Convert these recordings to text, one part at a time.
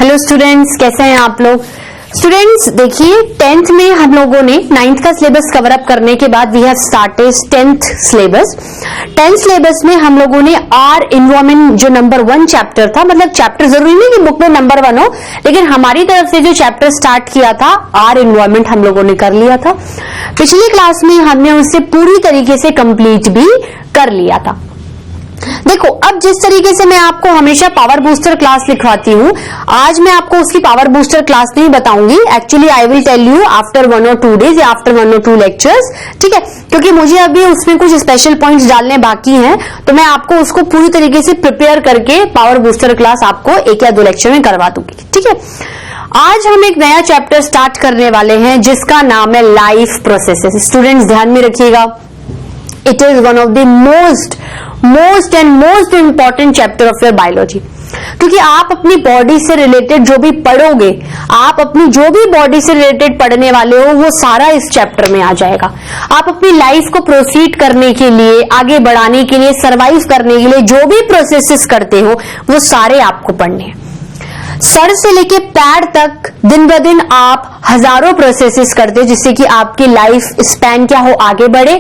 Hello students, कैसे हैं आप लोग। स्टूडेंट्स देखिए, 10th में हम लोगों ने 9th का सिलेबस कवर अप करने के बाद we have started 10th syllabus. 10th syllabus में हम लोगों ने आर एनवायरमेंट जो नंबर 1 चैप्टर था, मतलब चैप्टर जरूरी नहीं कि बुक में नंबर 1 हो, लेकिन हमारी तरफ से जो चैप्टर स्टार्ट किया था आर एनवायरमेंट हम लोगों ने कर लिया था। पिछली क्लास में हमने उसे पूरी तरीके से कंप्लीट भी कर लिया था। देखो, अब जिस तरीके से मैं आपको हमेशा पावर बूस्टर क्लास लिखवाती हूँ, आज मैं आपको उसकी पावर बूस्टर क्लास नहीं बताऊंगी। Actually I will tell you after 1 or 2 days या आफ्टर 1 or 2 लेक्चर्स, ठीक है, क्योंकि मुझे अभी उसमें कुछ स्पेशल पॉइंट्स डालने बाकी हैं, तो मैं आपको उसको पूरी तरीके से प्रिपेयर करके पावर बूस्टर क्लास आपको 1 या 2 लेक्चर में करवा दूंगी, ठीक है। आज हम एक नया चैप्टर स्टार्ट करने वाले हैं जिसका नाम है लाइफ प्रोसेसेस। स्टूडेंट्स ध्यान में रखिएगा, it is one of the most important chapter of your biology, क्योंकि आप अपनी बॉडी से रिलेटेड जो भी पढ़ोगे, आप अपनी जो भी बॉडी से रिलेटेड पढ़ने वाले हो, वो सारा इस चैप्टर में आ जाएगा। आप अपनी लाइफ को प्रोसीड करने के लिए, आगे बढ़ाने के लिए, सरवाइव करने के लिए जो भी प्रोसेसेस करते हो, वो सारे आपको पढ़ने हैं। सर से लेके पैर तक दिन ब दिन आप हजारों प्रोसेसेस करते हो जिससे कि आपकी लाइफ स्पैन क्या हो, आगे बढ़े।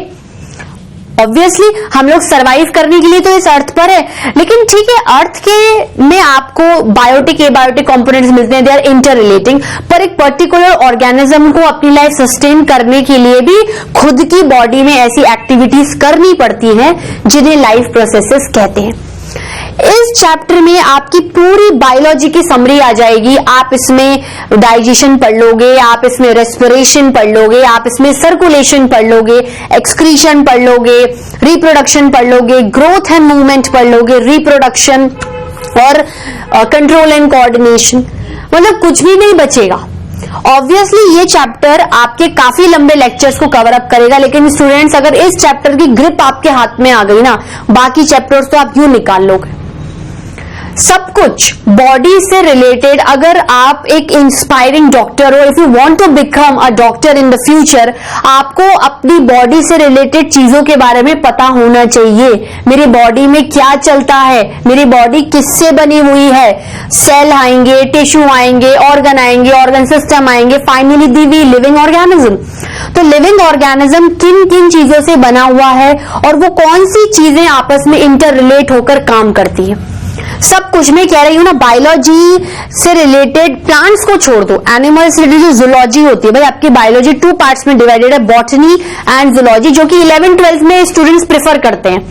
ऑब्वियसली हम लोग सरवाइव करने के लिए तो इस अर्थ पर है, लेकिन ठीक है, अर्थ के में आपको बायोटिक एबायोटिक कंपोनेंट्स मिलते हैं, दे आर इंटर रिलेटिंग, पर एक पर्टिकुलर ऑर्गेनिज्म को अपनी लाइफ सस्टेन करने के लिए भी खुद की बॉडी में ऐसी एक्टिविटीज करनी पड़ती हैं जिन्हें लाइफ प्रोसेसेस कहते हैं। इस चैप्टर में आपकी पूरी बायोलॉजी की समरी आ जाएगी। आप इसमें डाइजेशन पढ़ लोगे, आप इसमें रेस्पिरेशन पढ़ लोगे, आप इसमें सर्कुलेशन पढ़ लोगे, एक्सक्रीशन पढ़ लोगे, रिप्रोडक्शन पढ़ लोगे, ग्रोथ एंड मूवमेंट पढ़ लोगे, रिप्रोडक्शन और कंट्रोल एंड कोऑर्डिनेशन, मतलब कुछ भी नहीं बचेगा। ऑब्वियसली ये चैप्टर आपके काफी लंबे लेक्चर्स को कवर अप करेगा, लेकिन स्टूडेंट्स अगर इस चैप्टर की ग्रिप आपके हाथ में आ गई ना, बाकी चैप्टर्स तो आप यूं निकाल लोगे। सब कुछ बॉडी से रिलेटेड, अगर आप एक इंस्पायरिंग डॉक्टर हो, if you want to become a doctor in the future, आपको अपनी बॉडी से रिलेटेड चीजों के बारे में पता होना चाहिए। मेरी बॉडी में क्या चलता है, मेरी बॉडी किससे बनी हुई है, सेल आएंगे, टिश्यू आएंगे, ऑर्गन सिस्टम आएंगे, फाइनली दी लिविंग ऑर्गेनिज्म। तो लिविंग ऑर्गेनिज्म किन किन चीजों से बना हुआ है और वो कौन सी चीजें आपस में इंटर रिलेट होकर काम करती है, सब कुछ मैं कह रही हूं ना। बायोलॉजी से रिलेटेड प्लांट्स को छोड़ दो, एनिमल्स से रिलेटेड जो जूलॉजी होती है, भाई आपकी बायोलॉजी 2 पार्ट्स में डिवाइडेड है, बॉटनी एंड जूलॉजी, जो कि 11th-12th में स्टूडेंट्स प्रेफर करते हैं,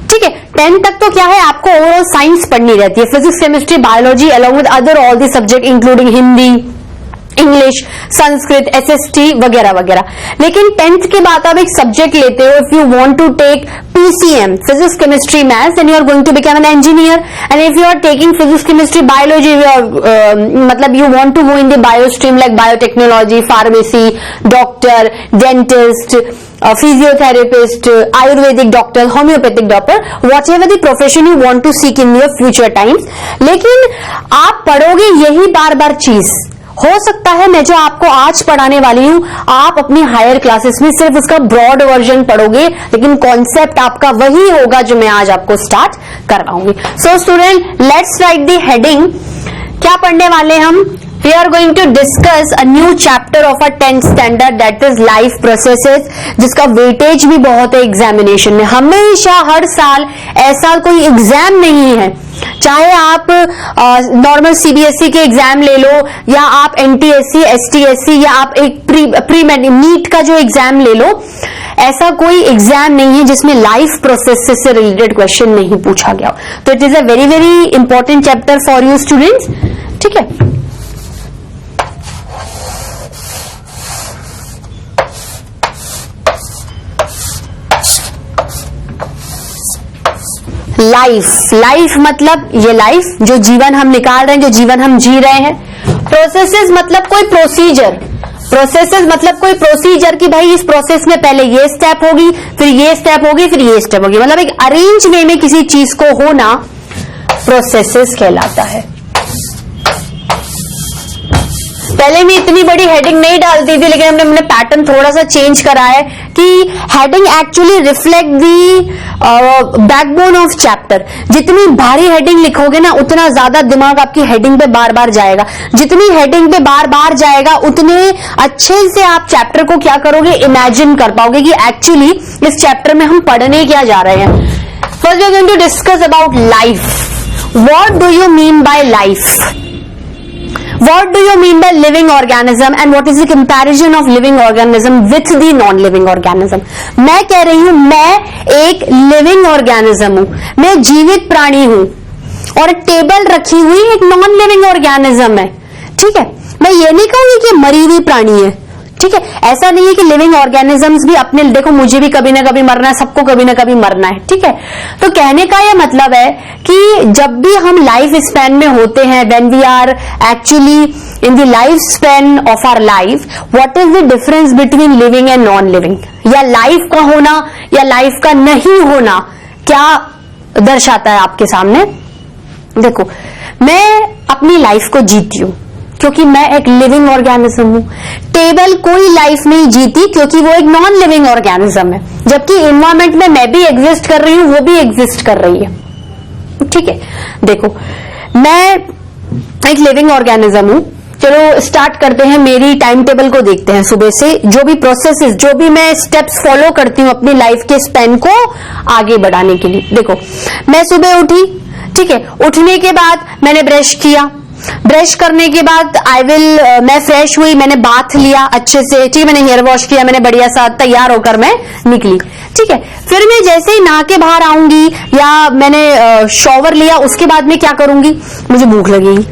ठीक है। 10th तक तो क्या है, आपको ओवरऑल साइंस पढ़नी रहती है, physics, chemistry, biology along with other all the subject including Hindi, English, Sanskrit, SST वगैरह वगैरह। लेकिन 10th के बाद आप एक सब्जेक्ट लेते हो, if you want to take PCM, physics, chemistry, maths, then you are going to become an engineer. And if you are taking physics, chemistry, biology, मतलब you want to go in the bio stream like biotechnology, pharmacy, doctor, dentist, physiotherapist, ayurvedic doctor, homeopathic doctor, whatever the profession you want to seek in your future times. लेकिन आप पढ़ोगे यही बार बार चीज। हो सकता है मैं जो आपको आज पढ़ाने वाली हूं, आप अपनी हायर क्लासेस में सिर्फ उसका ब्रॉड वर्जन पढ़ोगे, लेकिन कॉन्सेप्ट आपका वही होगा जो मैं आज आपको स्टार्ट करवाऊंगी। So student, let's write the heading. क्या पढ़ने वाले हम? We are going to discuss a new chapter of a 10th standard, that is life processes, जिसका वेटेज भी बहुत है एग्जामिनेशन में। हमेशा हर साल ऐसा कोई एग्जाम नहीं है, चाहे आप नॉर्मल सीबीएसई के एग्जाम ले लो, या आप एनटीएससी, एसटीएससी, या आप एक प्री नीट का जो एग्जाम ले लो, ऐसा कोई एग्जाम नहीं है जिसमें लाइफ प्रोसेसेस से रिलेटेड क्वेश्चन नहीं पूछा गया। तो it is a very very important chapter for you students, ठीक है। लाइफ मतलब ये लाइफ जो जीवन हम निकाल रहे हैं, जो जीवन हम जी रहे हैं। प्रोसेसेस मतलब कोई प्रोसीजर, प्रोसेसेस मतलब कोई प्रोसीजर कि भाई इस प्रोसेस में पहले ये स्टेप होगी, फिर ये स्टेप होगी, फिर ये स्टेप होगी, मतलब एक अरेंज वे में किसी चीज को होना प्रोसेसेस कहलाता है। पहले मैं इतनी बड़ी हेडिंग नहीं डालती थी, लेकिन हमने पैटर्न थोड़ा सा चेंज करा है कि heading actually reflect the backbone of chapter. जितनी भारी हेडिंग लिखोगे ना, उतना ज्यादा दिमाग आपकी हेडिंग पे बार बार जाएगा। जितनी हेडिंग पे बार बार जाएगा, उतने अच्छे से आप चैप्टर को क्या करोगे, इमेजिन कर पाओगे कि एक्चुअली इस चैप्टर में हम पढ़ने क्या जा रहे हैं। First we are going to discuss about life. What do you mean by life? What do you mean by living organism and what is the comparison of living organism with the non-living organism? मैं कह रही हूं मैं एक living organism हूं, मैं जीवित प्राणी हूं और टेबल रखी हुई एक नॉन लिविंग ऑर्गेनिज्म है। ठीक है, मैं ये नहीं कहूंगी कि मरी हुई प्राणी है। ठीक है, ऐसा नहीं है कि लिविंग ऑर्गेनिजम्स भी अपने, देखो मुझे भी कभी ना कभी मरना है, सबको कभी ना कभी मरना है। ठीक है, तो कहने का यह मतलब है कि जब भी हम लाइफ स्पैन में होते हैं, when we are actually in the life span of our life, what is the difference between living and non living, या लाइफ का होना या लाइफ का नहीं होना क्या दर्शाता है आपके सामने। देखो, मैं अपनी लाइफ को जीती हूं क्योंकि मैं एक लिविंग ऑर्गेनिज्म हूं। टेबल कोई लाइफ नहीं जीती क्योंकि वो एक नॉन लिविंग ऑर्गेनिज्म है, जबकि इन्वायरमेंट में मैं भी एग्जिस्ट कर रही हूं, वो भी एग्जिस्ट कर रही है। ठीक है, देखो मैं एक लिविंग ऑर्गेनिज्म हूं। चलो स्टार्ट करते हैं, मेरी टाइम टेबल को देखते हैं। सुबह से जो भी प्रोसेसेस, जो भी मैं स्टेप्स फॉलो करती हूं अपनी लाइफ के स्पेन को आगे बढ़ाने के लिए। देखो, मैं सुबह उठी, ठीक है, उठने के बाद मैंने ब्रश किया, ब्रश करने के बाद मैं फ्रेश हुई, मैंने बाथ लिया अच्छे से, ठीक है, मैंने हेयर वॉश किया, मैंने बढ़िया सा तैयार होकर मैं निकली। ठीक है, फिर मैं जैसे ही नहा के बाहर आऊंगी या मैंने शॉवर लिया, उसके बाद मैं क्या करूंगी, मुझे भूख लगेगी,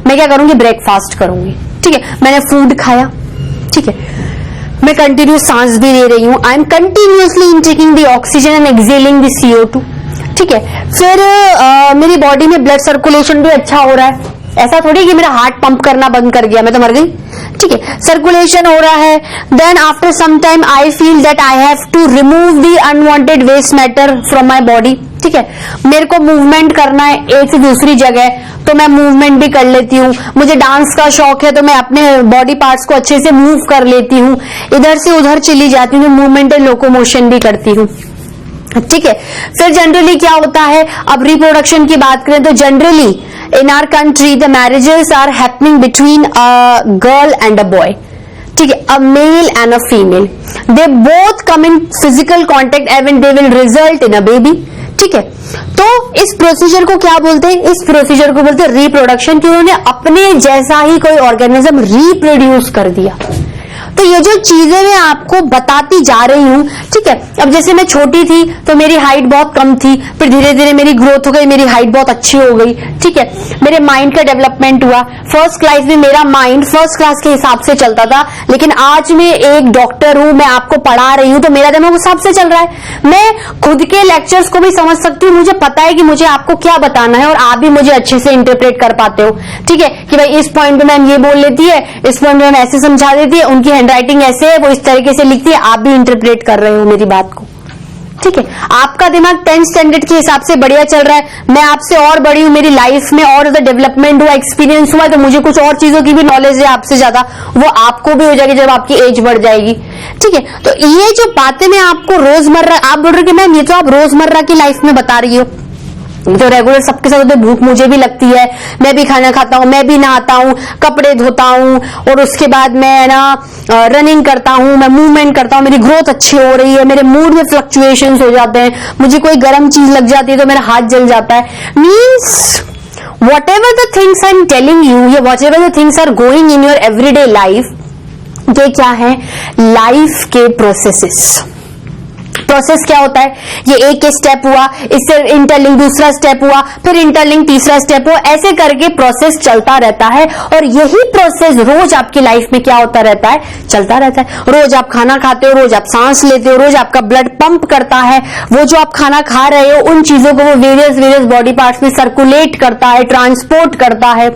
मैं क्या करूंगी, ब्रेकफास्ट करूंगी। ठीक है, मैंने फूड खाया, ठीक है, मैं कंटिन्यूस सांस भी ले रही हूं, I am continuously intaking the oxygen and exhaling the CO2। ठीक है, फिर मेरी बॉडी में ब्लड सर्कुलेशन भी अच्छा हो रहा है। ऐसा थोड़ी कि मेरा हार्ट पंप करना बंद कर गया, मैं तो मर गई। ठीक है, सर्कुलेशन हो रहा है। Then after some time I feel that I have to remove the unwanted waste matter from my body. ठीक है, मेरे को मूवमेंट करना है एक से दूसरी जगह, तो मैं मूवमेंट भी कर लेती हूँ। मुझे डांस का शौक है तो मैं अपने बॉडी पार्ट्स को अच्छे से मूव कर लेती हूँ, इधर से उधर चली जाती हूँ, मूवमेंट एंड लोकोमोशन भी करती हूँ। ठीक है, फिर जनरली क्या होता है, अब रिप्रोडक्शन की बात करें तो generally in our country the marriages are happening between a girl and a boy. ठीक है, a male and a female, they both come in physical contact and they will result in a baby. ठीक है, तो इस procedure को क्या बोलते हैं, इस प्रोसीजर को बोलते हैं रिप्रोडक्शन, कि उन्होंने अपने जैसा ही कोई ऑर्गेनिज्म रिप्रोड्यूस कर दिया। तो ये जो चीजें मैं आपको बताती जा रही हूं, ठीक है, अब जैसे मैं छोटी थी तो मेरी हाइट बहुत कम थी, फिर धीरे धीरे मेरी ग्रोथ हो गई, मेरी हाइट बहुत अच्छी हो गई। ठीक है, मेरे माइंड का डेवलपमेंट हुआ। फर्स्ट क्लास में मेरा माइंड फर्स्ट क्लास के हिसाब से चलता था, लेकिन आज मैं एक डॉक्टर हूं, मैं आपको पढ़ा रही हूं तो मेरा दिमाग उस हिसाब से चल रहा है। मैं खुद के लेक्चर्स को भी समझ सकती हूँ, मुझे पता है कि मुझे आपको क्या बताना है और आप भी मुझे अच्छे से इंटरप्रेट कर पाते हो। ठीक है, कि भाई इस पॉइंट पे मैम ये बोल लेती है, इस पॉइंट पे मैम ऐसे समझा देती है, उनकी हैंडराइटिंग ऐसे है, वो इस तरीके से लिखती है, आप भी इंटरप्रेट कर रहे हो मेरी बात को। ठीक है, आपका दिमाग 10th स्टैंडर्ड के हिसाब से बढ़िया चल रहा है, मैं आपसे और बड़ी हूं, मेरी लाइफ में और ज्यादा डेवलपमेंट हुआ, एक्सपीरियंस हुआ, तो मुझे कुछ और चीजों की भी नॉलेज है आपसे ज्यादा, वो आपको भी हो जाएगी जब आपकी एज बढ़ जाएगी। ठीक है, तो ये जो बातें मैं आपको रोजमर्रा, आप बोल रहे हो कि मैम ये तो आप रोजमर्रा की लाइफ में बता रही हो, तो रेगुलर सबके साथ होते, भूख मुझे भी लगती है, मैं भी खाना खाता हूँ, मैं भी नहाता हूँ, कपड़े धोता हूँ, और उसके बाद मैं ना रनिंग करता हूँ, मैं मूवमेंट करता हूँ, मेरी ग्रोथ अच्छी हो रही है, मेरे मूड में फ्लक्चुएशंस हो जाते हैं, मुझे कोई गर्म चीज लग जाती है तो मेरा हाथ जल जाता है। Means whatever the things I'm telling you, या whatever the things are going in your everyday life, ये क्या है, लाइफ के प्रोसेसेस। प्रोसेस क्या होता है, ये एक स्टेप हुआ, इससे इंटरलिंक दूसरा स्टेप हुआ, फिर इंटरलिंक तीसरा स्टेप हुआ, ऐसे करके प्रोसेस चलता रहता है। और यही प्रोसेस रोज आपकी लाइफ में क्या होता रहता है, चलता रहता है। रोज आप खाना खाते हो, रोज आप सांस लेते हो, रोज आपका ब्लड पंप करता है, वो जो आप खाना खा रहे हो उन चीजों को वो वेरियस बॉडी पार्ट्स में सर्कुलेट करता है, ट्रांसपोर्ट करता है।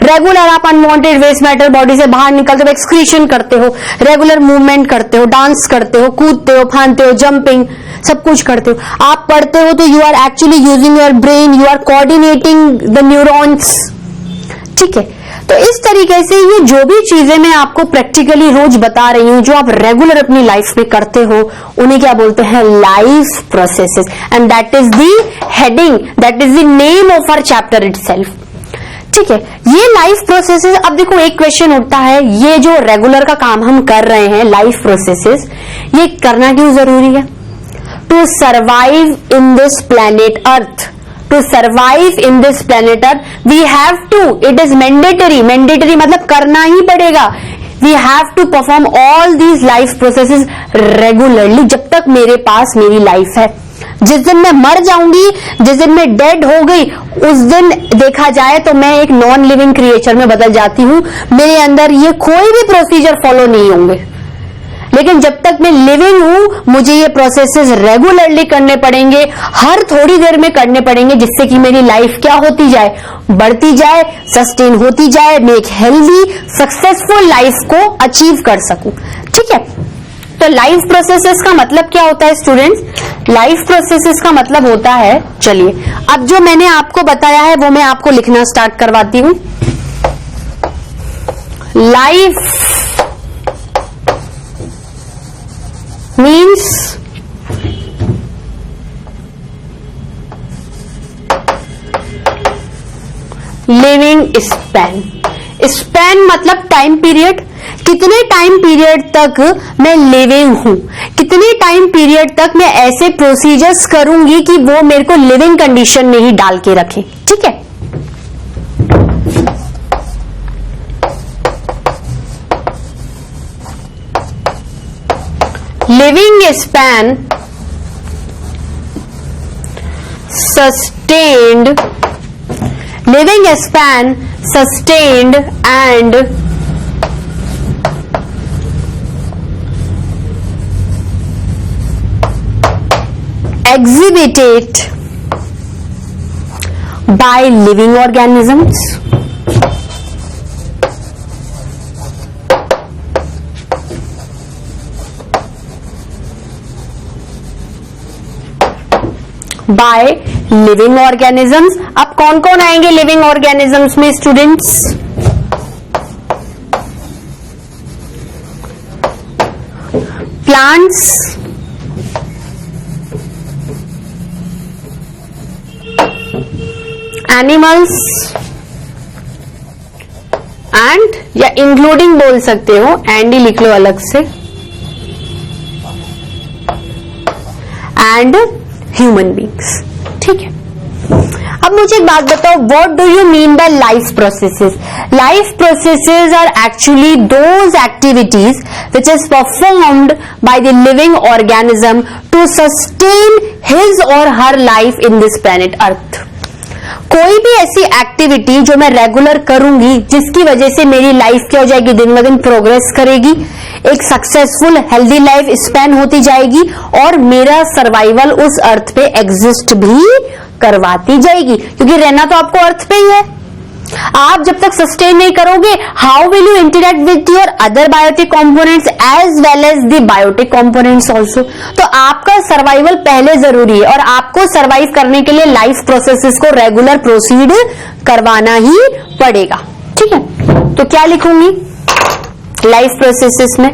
रेगुलर आप अनवांटेड वेस्ट मैटर बॉडी से बाहर निकलते हो, एक्सक्रीशन करते हो, रेगुलर मूवमेंट करते हो, डांस करते हो, कूदते हो, फांदते हो, जंपिंग, सब कुछ करते हो। आप पढ़ते हो तो you are actually using your brain, you are coordinating the neurons. ठीक है, तो इस तरीके से ये जो भी चीजें मैं आपको प्रैक्टिकली रोज बता रही हूं, जो आप रेगुलर अपनी लाइफ में करते हो, उन्हें क्या बोलते हैं? Life processes. And that is the heading, that is the name of our chapter itself. ठीक है, ये लाइफ प्रोसेसेस। अब देखो एक क्वेश्चन उठता है, ये जो रेगुलर का काम हम कर रहे हैं लाइफ प्रोसेसेस, ये करना क्यों जरूरी है? To survive in this planet earth, to survive in this planet earth we have to, it is mandatory. Mandatory मतलब करना ही पड़ेगा। We have to perform all these life processes regularly, जब तक मेरे पास मेरी लाइफ है। जिस दिन मैं मर जाऊंगी, जिस दिन मैं डेड हो गई, उस दिन देखा जाए तो मैं एक नॉन लिविंग क्रिएचर में बदल जाती हूं। मेरे अंदर ये कोई भी प्रोसीजर फॉलो नहीं होंगे। लेकिन जब तक मैं लिविंग हूं, मुझे ये प्रोसेसेस रेगुलरली करने पड़ेंगे, हर थोड़ी देर में करने पड़ेंगे, जिससे कि मेरी लाइफ क्या होती जाए? बढ़ती जाए, सस्टेन होती जाए, मैं एक हेल्दी सक्सेसफुल लाइफ को अचीव कर सकूं। ठीक है, तो लाइफ प्रोसेसेस का मतलब क्या होता है स्टूडेंट्स? लाइफ प्रोसेसेस का मतलब होता है, चलिए अब जो मैंने आपको बताया है वो मैं आपको लिखना स्टार्ट करवाती हूं। Life means living span. Span मतलब टाइम पीरियड, कितने टाइम पीरियड तक मैं लिविंग हूं, कितने टाइम पीरियड तक मैं ऐसे प्रोसीजर्स करूंगी कि वो मेरे को लिविंग कंडीशन में ही डाल के रखें। ठीक है, living span sustained, living span sustained and exhibited by living organisms, by living organisms. अब कौन कौन आएंगे लिविंग ऑर्गेनिजम्स में स्टूडेंट्स? प्लांट्स, एनिमल्स एंड, या इंक्लूडिंग बोल सकते हो, एंड ही लिख लो अलग से, एंड ह्यूमन बींग्स। ठीक है, अब मुझे एक बात बताओ, what do you mean by life processes? Life processes are actually those activities which is performed by the living organism to sustain his और her life in this planet earth. कोई भी ऐसी एक्टिविटी जो मैं रेगुलर करूंगी, जिसकी वजह से मेरी लाइफ क्या हो जाएगी? दिन ब दिन प्रोग्रेस करेगी, एक सक्सेसफुल हेल्दी लाइफ स्पेन होती जाएगी और मेरा सर्वाइवल उस अर्थ पे एग्जिस्ट भी करवाती जाएगी, क्योंकि रहना तो आपको अर्थ पे ही है। आप जब तक सस्टेन नहीं करोगे, how will you interact with your other biotic components as well as the biotic components also? तो आपका सर्वाइवल पहले जरूरी है और आपको सर्वाइव करने के लिए लाइफ प्रोसेसेस को रेगुलर प्रोसीड करवाना ही पड़ेगा। ठीक है, तो क्या लिखूंगी लाइफ प्रोसेसेस में?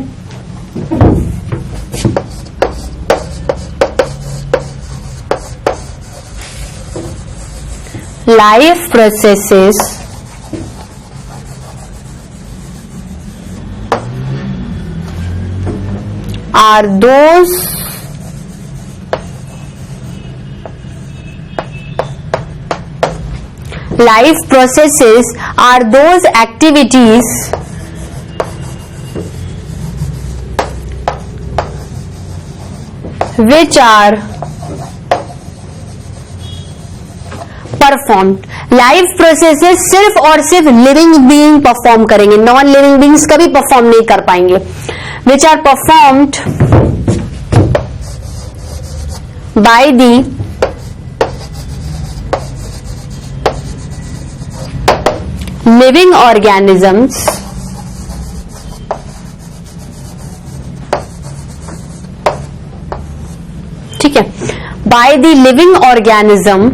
Life processes are those life processes are those activities which are performed. Life processes सिर्फ और सिर्फ लिविंग बीइंग परफॉर्म करेंगे, नॉन लिविंग बीइंग्स कभी परफॉर्म नहीं कर पाएंगे। Which are performed by the living organisms ठीक है, by the living organism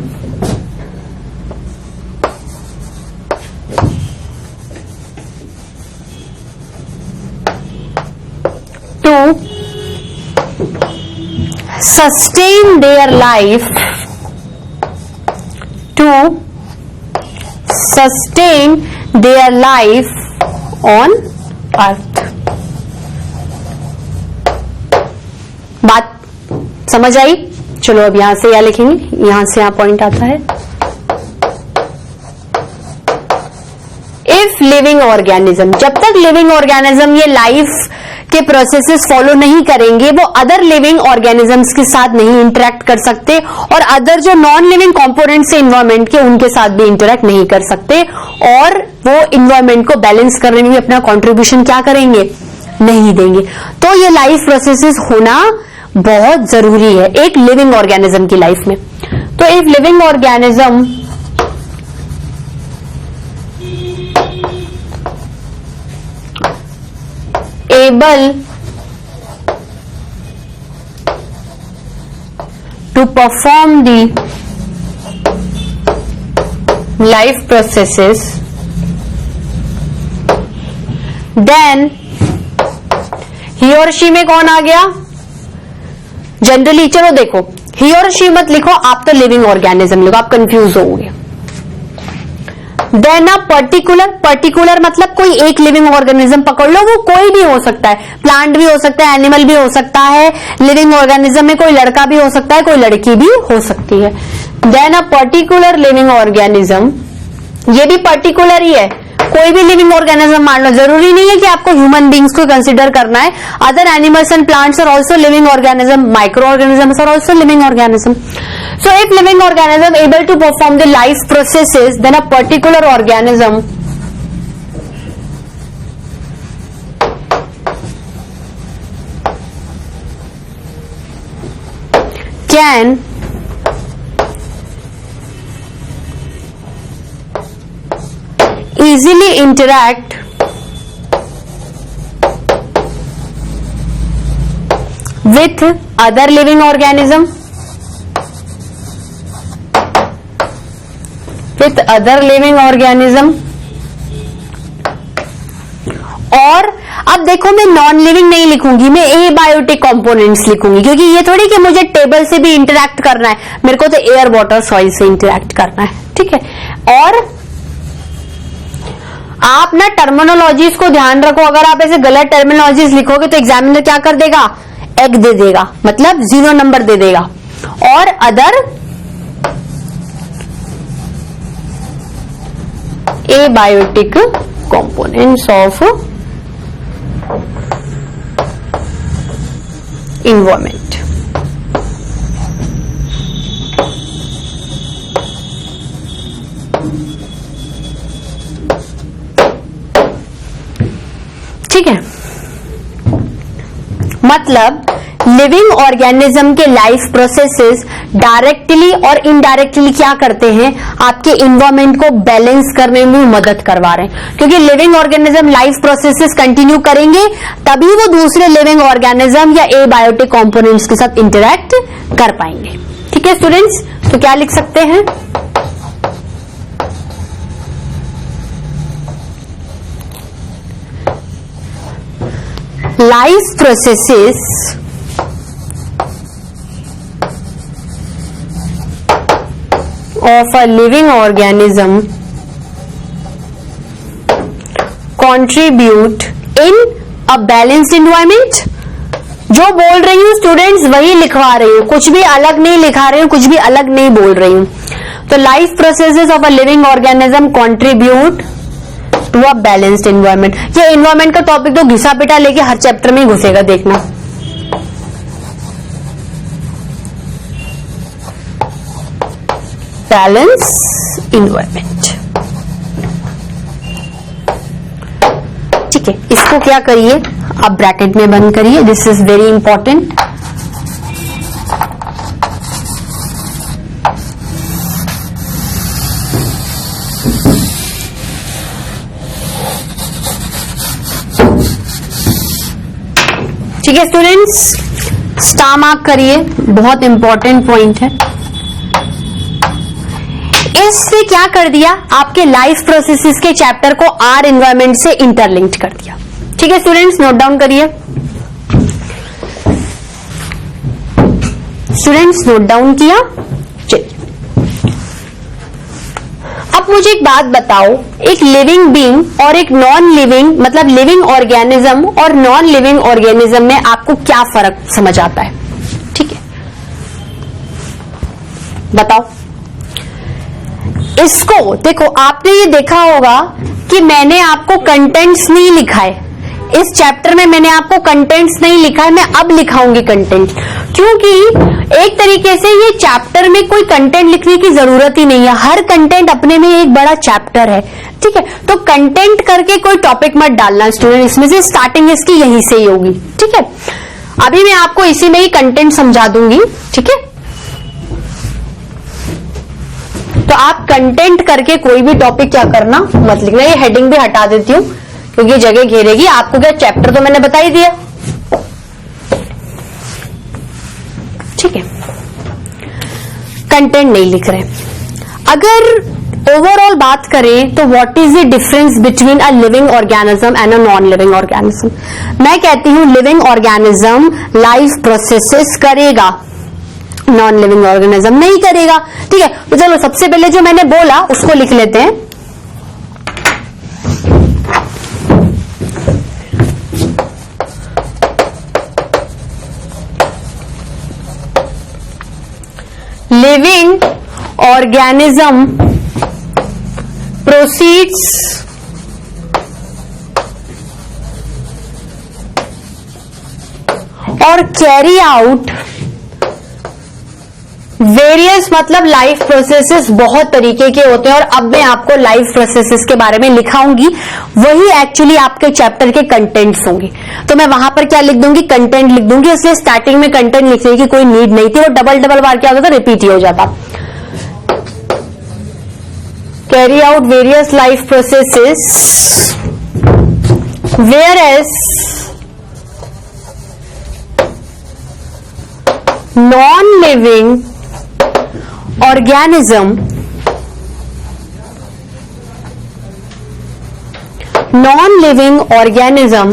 sustain their life, to sustain their life on earth। बात समझ आई? चलो अब यहां से क्या लिखेंगे, यहां से यहां पॉइंट आता है, इफ लिविंग ऑर्गेनिज्म, जब तक लिविंग ऑर्गेनिज्म ये लाइफ के प्रोसेसेस फॉलो नहीं करेंगे वो अदर लिविंग ऑर्गेनिजम्स के साथ नहीं इंटरेक्ट कर सकते और अदर जो नॉन लिविंग कंपोनेंट्स है इन्वायरमेंट के उनके साथ भी इंटरेक्ट नहीं कर सकते और वो इन्वायरमेंट को बैलेंस करने में अपना कंट्रीब्यूशन क्या करेंगे, नहीं देंगे। तो ये लाइफ प्रोसेसेस होना बहुत जरूरी है एक लिविंग ऑर्गेनिज्म की लाइफ में। तो if living organism able to perform the life processes, then he or she में कौन आ गया, जनरली। चलो देखो he और she मत लिखो, आप तो लिविंग ऑर्गेनिज्म लिखो, आप कंफ्यूज होंगे। देन अ पर्टिकुलर, पर्टिकुलर मतलब कोई एक लिविंग ऑर्गेनिज्म पकड़ लो, वो कोई भी हो सकता है, प्लांट भी हो सकता है, एनिमल भी हो सकता है, लिविंग ऑर्गेनिज्म में कोई लड़का भी हो सकता है, कोई लड़की भी हो सकती है। Then a particular living organism, ये भी पर्टिकुलर ही है, कोई भी लिविंग ऑर्गेनिज्म मान लो, जरूरी नहीं है कि आपको ह्यूमन बींग्स को कंसिडर करना है। Other animals and plants are also living organism, micro organisms are also living organism. So if living organism able to perform the life processes, then a particular organism can easily interact with other living organism, with other living organism। और अब देखो मैं non living नहीं लिखूंगी, मैं abiotic components लिखूंगी, क्योंकि ये थोड़ी कि मुझे टेबल से भी इंटरेक्ट करना है, मेरे को तो एयर वाटर सॉइल से इंटरेक्ट करना है, ठीक है। और आप ना टर्मिनोलॉजीज को ध्यान रखो, अगर आप ऐसे गलत टर्मिनोलॉजीज लिखोगे तो एग्जामिनर क्या कर देगा, एग दे देगा, मतलब 0 नंबर दे देगा। और other abiotic components of environment. ठीक है, मतलब लिविंग ऑर्गेनिज्म के लाइफ प्रोसेसेस डायरेक्टली और इनडायरेक्टली क्या करते हैं, आपके इन्वायरमेंट को बैलेंस करने में मदद करवा रहे हैं, क्योंकि living organism life processes continue करेंगे तभी वो दूसरे लिविंग ऑर्गेनिज्म या एबायोटिक कंपोनेंट्स के साथ इंटरेक्ट कर पाएंगे। ठीक है स्टूडेंट्स, तो क्या लिख सकते हैं, life processes of a living organism contribute in a balanced environment। जो बोल रही हूं स्टूडेंट्स वही लिखवा रही हूं, कुछ भी अलग नहीं लिखा रही हूं, कुछ भी अलग नहीं बोल रही हूं। तो life processes of a living organism contribute to a balanced environment. ये एनवायरनमेंट का टॉपिक तो घिसा पिटा लेके हर चैप्टर में ही घुसेगा, देखना। बैलेंस इन्वायरमेंट, ठीक है। इसको क्या करिए, आप ब्रैकेट में बंद करिए, दिस इज वेरी इंपॉर्टेंट। ठीक है स्टूडेंट्स, स्टार मार्क करिए, बहुत इंपॉर्टेंट पॉइंट है। इससे क्या कर दिया, आपके लाइफ प्रोसेसेस के चैप्टर को आर एनवायरनमेंट से इंटरलिंक्ड कर दिया। ठीक है स्टूडेंट्स, नोट डाउन करिए। स्टूडेंट्स नोट डाउन किया? चलिए, अब मुझे एक बात बताओ, एक लिविंग बीइंग और एक नॉन लिविंग, मतलब लिविंग ऑर्गेनिज्म और नॉन लिविंग ऑर्गेनिज्म में आपको क्या फर्क समझ आता है? ठीक है, बताओ। इसको देखो, आपने ये देखा होगा कि मैंने आपको कंटेंट्स नहीं लिखा है इस चैप्टर में, मैंने आपको कंटेंट्स नहीं लिखा है, मैं अब लिखाऊंगी कंटेंट, क्योंकि एक तरीके से ये चैप्टर में कोई कंटेंट लिखने की जरूरत ही नहीं है, हर कंटेंट अपने में एक बड़ा चैप्टर है। ठीक है, तो कंटेंट करके कोई टॉपिक मत डालना स्टूडेंट, इसमें से स्टार्टिंग इसकी यहीं से ही होगी। ठीक है, अभी मैं आपको इसी में ही कंटेंट समझा दूंगी। ठीक है, तो आप कंटेंट करके कोई भी टॉपिक क्या करना मत लिखना। ये हेडिंग भी हटा देती हूं क्योंकि जगह घेरेगी। आपको क्या, चैप्टर तो मैंने बता ही दिया। ठीक है, कंटेंट नहीं लिख रहे। अगर ओवरऑल बात करें तो what is the difference between a living organism and a non living organism? मैं कहती हूं लिविंग ऑर्गेनिज्म लाइफ प्रोसेसेस करेगा, नॉन लिविंग ऑर्गेनिज्म नहीं करेगा। ठीक है, तो चलो सबसे पहले जो मैंने बोला उसको लिख लेते हैं। लिविंग ऑर्गेनिज्म प्रोसीड्स और कैरी आउट वेरियस, मतलब लाइफ प्रोसेसेस बहुत तरीके के होते हैं, और अब मैं आपको लाइफ प्रोसेसेस के बारे में लिखाऊंगी, वही एक्चुअली आपके चैप्टर के कंटेंट्स होंगे। तो मैं वहां पर क्या लिख दूंगी, कंटेंट लिख दूंगी, इसलिए स्टार्टिंग में कंटेंट लिखने की कोई नीड नहीं थी, वो डबल डबल बार क्या होता था, रिपीट ही हो जाता। Carry out various life processes whereas non living organism non-living organism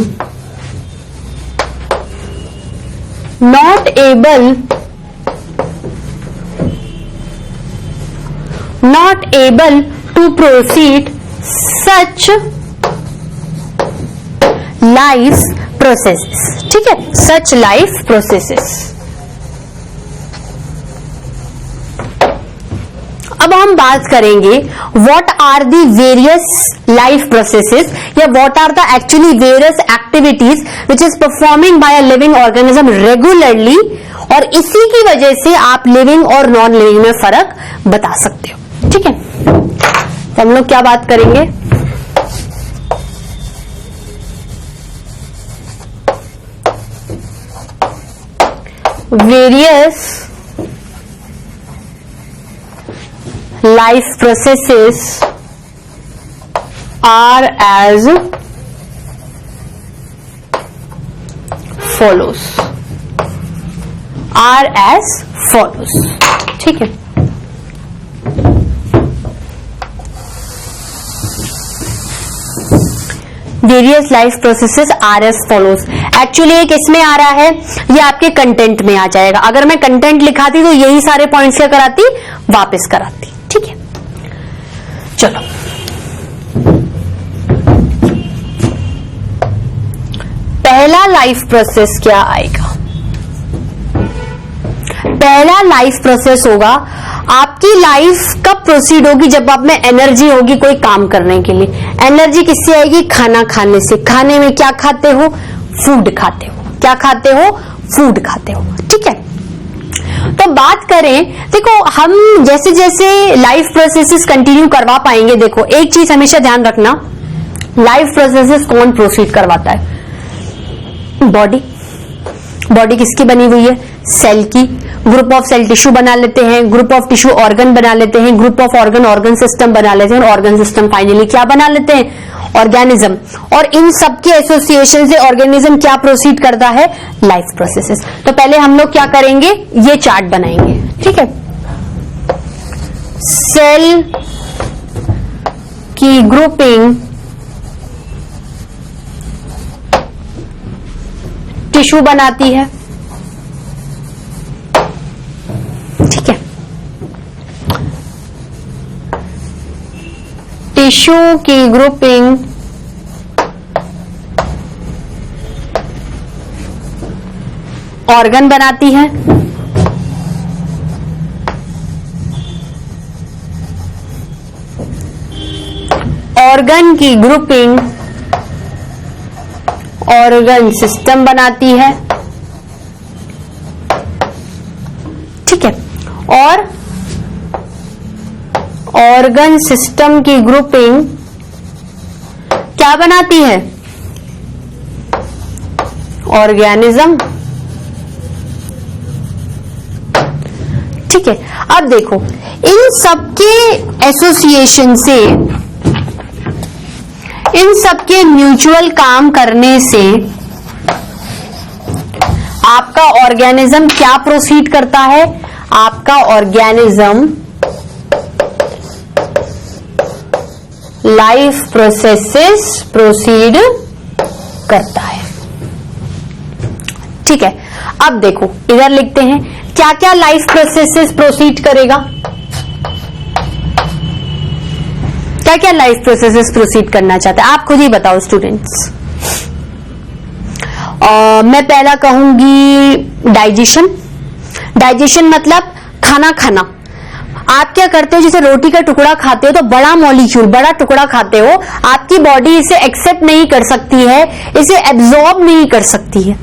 not able to proceed such life processes। ठीक है, such life processes। अब हम बात करेंगे what are the various life processes, या what are the actually various activities which is performing by a living organism regularly, और इसी की वजह से आप लिविंग और नॉन लिविंग में फर्क बता सकते हो। ठीक है, तो हम लोग क्या बात करेंगे, various life processes are as follows, are as follows। ठीक है, various life processes R S follows. Actually एक इसमें आ रहा है, ये आपके कंटेंट में आ जाएगा। अगर मैं कंटेंट लिखाती तो यही सारे पॉइंट्स क्या कराती, वापस कराती। ठीक है, चलो पहला लाइफ प्रोसेस क्या आएगा? पहला लाइफ प्रोसेस होगा, आपकी लाइफ कब प्रोसीड होगी, जब आप में एनर्जी होगी कोई काम करने के लिए। एनर्जी किससे आएगी, खाना खाने से। खाने में क्या खाते हो, फूड खाते हो। क्या खाते हो, फूड खाते हो। ठीक है, तो बात करें, देखो हम जैसे जैसे लाइफ प्रोसेसेस कंटिन्यू करवा पाएंगे, देखो एक चीज हमेशा ध्यान रखना, लाइफ प्रोसेसेस कौन प्रोसीड करवाता है, बॉडी। बॉडी किसकी बनी हुई है, सेल की। ग्रुप ऑफ सेल टिश्यू बना लेते हैं, ग्रुप ऑफ टिश्यू ऑर्गन बना लेते हैं, group of organ organ system बना लेते हैं, और ऑर्गन सिस्टम फाइनली क्या बना लेते हैं, ऑर्गेनिज्म। और इन सब के एसोसिएशन से ऑर्गेनिज्म क्या प्रोसीड करता है, लाइफ प्रोसेसेस। तो पहले हम लोग क्या करेंगे, ये चार्ट बनाएंगे। ठीक है, सेल की ग्रुपिंग, टिश्यू बनाती है, टिश्यू की ग्रुपिंग ऑर्गन बनाती है। ऑर्गन की ग्रुपिंग ऑर्गन सिस्टम बनाती है, ठीक है। और ऑर्गन सिस्टम की ग्रुपिंग क्या बनाती है? ऑर्गेनिज्म, ठीक है। अब देखो इन सबके एसोसिएशन से, इन सबके म्यूचुअल काम करने से आपका ऑर्गेनिज्म क्या प्रोसीड करता है? आपका ऑर्गेनिज्म लाइफ प्रोसेसेस प्रोसीड करता है, ठीक है। अब देखो इधर लिखते हैं क्या क्या लाइफ प्रोसेसेस प्रोसीड करेगा, क्या क्या लाइफ प्रोसेसेस प्रोसीड करना चाहते हैं आप खुद ही बताओ स्टूडेंट्स। मैं पहला कहूंगी डाइजेशन। डाइजेशन मतलब खाना खाना। आप क्या करते हो, जैसे रोटी का टुकड़ा खाते हो तो बड़ा मॉलिक्यूल, बड़ा टुकड़ा खाते हो, आपकी बॉडी इसे एक्सेप्ट नहीं कर सकती है, इसे एब्जॉर्ब नहीं कर सकती है।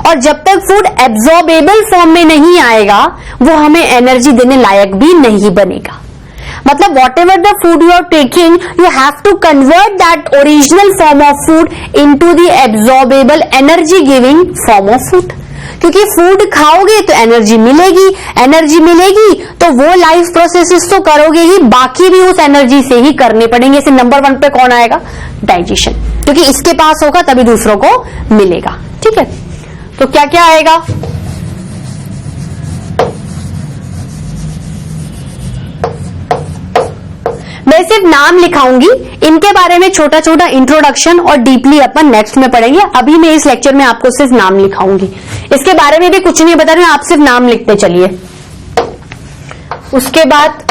और जब तक फूड एब्जॉर्बेबल फॉर्म में नहीं आएगा वो हमें एनर्जी देने लायक भी नहीं बनेगा। मतलब whatever the food you are taking, you have to convert that original form of food into the absorbable energy giving form of food. क्योंकि फूड खाओगे तो एनर्जी मिलेगी, एनर्जी मिलेगी तो वो लाइफ प्रोसेसेस तो करोगे ही, बाकी भी उस एनर्जी से ही करने पड़ेंगे। इसे नंबर 1 पे कौन आएगा? डाइजेशन, क्योंकि इसके पास होगा तभी दूसरों को मिलेगा, ठीक है। तो क्या क्या आएगा? मैं सिर्फ नाम लिखाऊंगी, इनके बारे में छोटा छोटा इंट्रोडक्शन और डीपली अपन नेक्स्ट में पढ़ेंगे। अभी मैं इस लेक्चर में आपको सिर्फ नाम लिखाऊंगी, इसके बारे में भी कुछ नहीं बता रही हूं, आप सिर्फ नाम लिखते चलिए। उसके बाद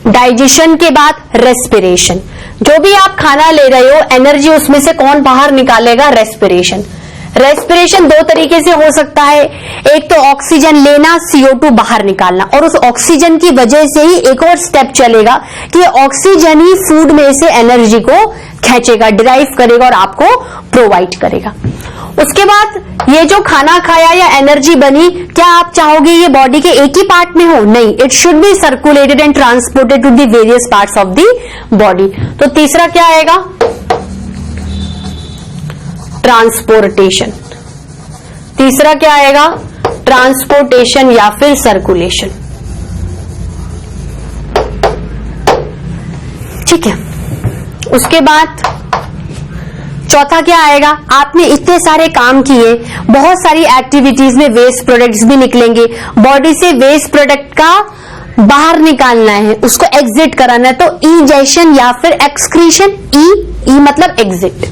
डाइजेशन के बाद रेस्पिरेशन। जो भी आप खाना ले रहे हो एनर्जी उसमें से कौन बाहर निकालेगा? रेस्पिरेशन। रेस्पिरेशन 2 तरीके से हो सकता है, एक तो ऑक्सीजन लेना, CO2 बाहर निकालना, और उस ऑक्सीजन की वजह से ही एक और स्टेप चलेगा कि ऑक्सीजन ही फूड में से एनर्जी को खींचेगा, डिराइव करेगा और आपको प्रोवाइड करेगा। उसके बाद ये जो खाना खाया या एनर्जी बनी, क्या आप चाहोगे ये बॉडी के एक ही पार्ट में हो? नहीं, it should be circulated and transported to the various parts of the body. तो तीसरा क्या आएगा? ट्रांसपोर्टेशन। तीसरा क्या आएगा? ट्रांसपोर्टेशन या फिर सर्कुलेशन, ठीक है। उसके बाद चौथा क्या आएगा? आपने इतने सारे काम किए, बहुत सारी एक्टिविटीज में वेस्ट प्रोडक्ट्स भी निकलेंगे, बॉडी से वेस्ट प्रोडक्ट का बाहर निकालना है, उसको एग्जिट कराना है, तो इजेशन या फिर एक्सक्रीशन। ई मतलब एग्जिट,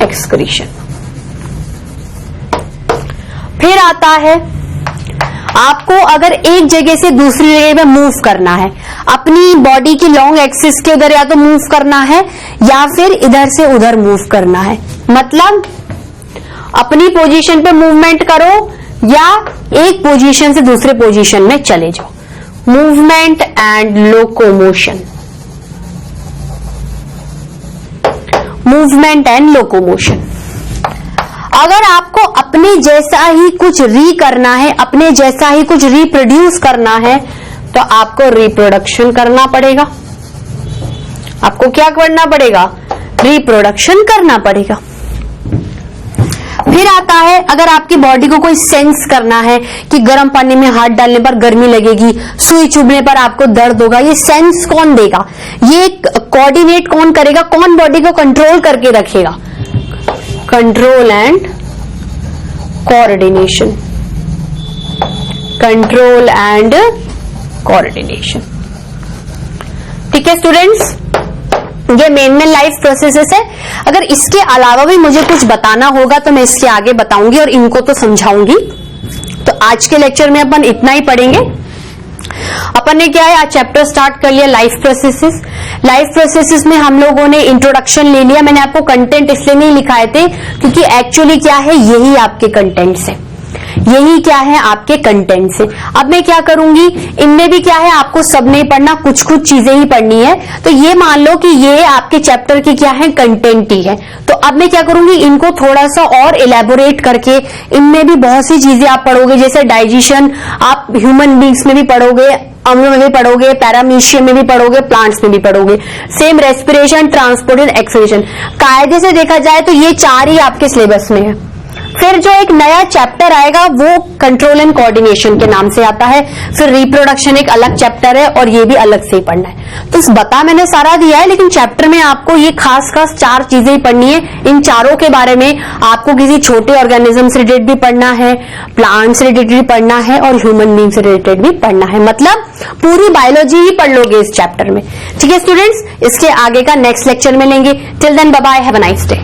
एक्सक्रीशन। फिर आता है आपको अगर एक जगह से दूसरी जगह पे मूव करना है, अपनी बॉडी की लॉन्ग एक्सिस के उधर या तो मूव करना है या फिर इधर से उधर मूव करना है। मतलब अपनी पोजीशन पे मूवमेंट करो या एक पोजीशन से दूसरे पोजीशन में चले जाओ। Movement and locomotion, movement and locomotion. अगर आपको अपने जैसा ही कुछ करना है, अपने जैसा ही कुछ रिप्रोड्यूस करना है, तो आपको रिप्रोडक्शन करना पड़ेगा। आपको क्या करना पड़ेगा? रिप्रोडक्शन करना पड़ेगा। फिर आता है अगर आपकी बॉडी को कोई सेंस करना है कि गर्म पानी में हाथ डालने पर गर्मी लगेगी, सुई चुभने पर आपको दर्द होगा, ये सेंस कौन देगा? ये कोऑर्डिनेट कौन करेगा? कौन बॉडी को कंट्रोल करके रखेगा? Control and coordination, control and coordination, ठीक है स्टूडेंट्स। ये मेन लाइफ प्रोसेसेस है। अगर इसके अलावा भी मुझे कुछ बताना होगा तो मैं इसके आगे बताऊंगी और इनको तो समझाऊंगी। तो आज के लेक्चर में अपन इतना ही पढ़ेंगे। अपन ने क्या है आज चैप्टर स्टार्ट कर लिया लाइफ प्रोसेसेस। लाइफ प्रोसेसेस में हम लोगों ने इंट्रोडक्शन ले लिया। मैंने आपको कंटेंट इसलिए नहीं लिखाए थे क्योंकि एक्चुअली क्या है यही आपके कंटेंट्स है, यही क्या है आपके कंटेंट्स है। अब मैं क्या करूंगी, इनमें भी क्या है आपको सब नहीं पढ़ना, कुछ कुछ चीजें ही पढ़नी है। तो ये मान लो कि ये आपके चैप्टर की क्या है कंटेंट ही है। तो अब मैं क्या करूंगी, इनको थोड़ा सा और इलेबोरेट करके इनमें भी बहुत सी चीजें आप पढ़ोगे, जैसे डाइजेशन आप ह्यूमन बींग्स में भी पढ़ोगे, अम्लों में भी पढ़ोगे, पैरामीशियम में भी पढ़ोगे, प्लांट्स में भी पढ़ोगे। Same respiration, transport and excretion. कायदे से देखा जाए तो ये 4 ही आपके सिलेबस में है। फिर जो एक नया चैप्टर आएगा वो कंट्रोल एंड कोऑर्डिनेशन के नाम से आता है। फिर रिप्रोडक्शन एक अलग चैप्टर है और ये भी अलग से ही पढ़ना है। तो बता मैंने सारा दिया है, लेकिन चैप्टर में आपको ये खास 4 चीजें ही पढ़नी है। इन चारों के बारे में आपको किसी छोटे ऑर्गेनिज्म से रिलेटेड भी पढ़ना है, प्लांट से रिलेटेड भी पढ़ना है और ह्यूमन बीइंग से रिलेटेड भी पढ़ना है। मतलब पूरी बायोलॉजी ही पढ़ लोगे इस चैप्टर में। ठीक है स्टूडेंट्स, इसके आगे का नेक्स्ट लेक्चर में लेंगे। Till then bye bye, have a nice day.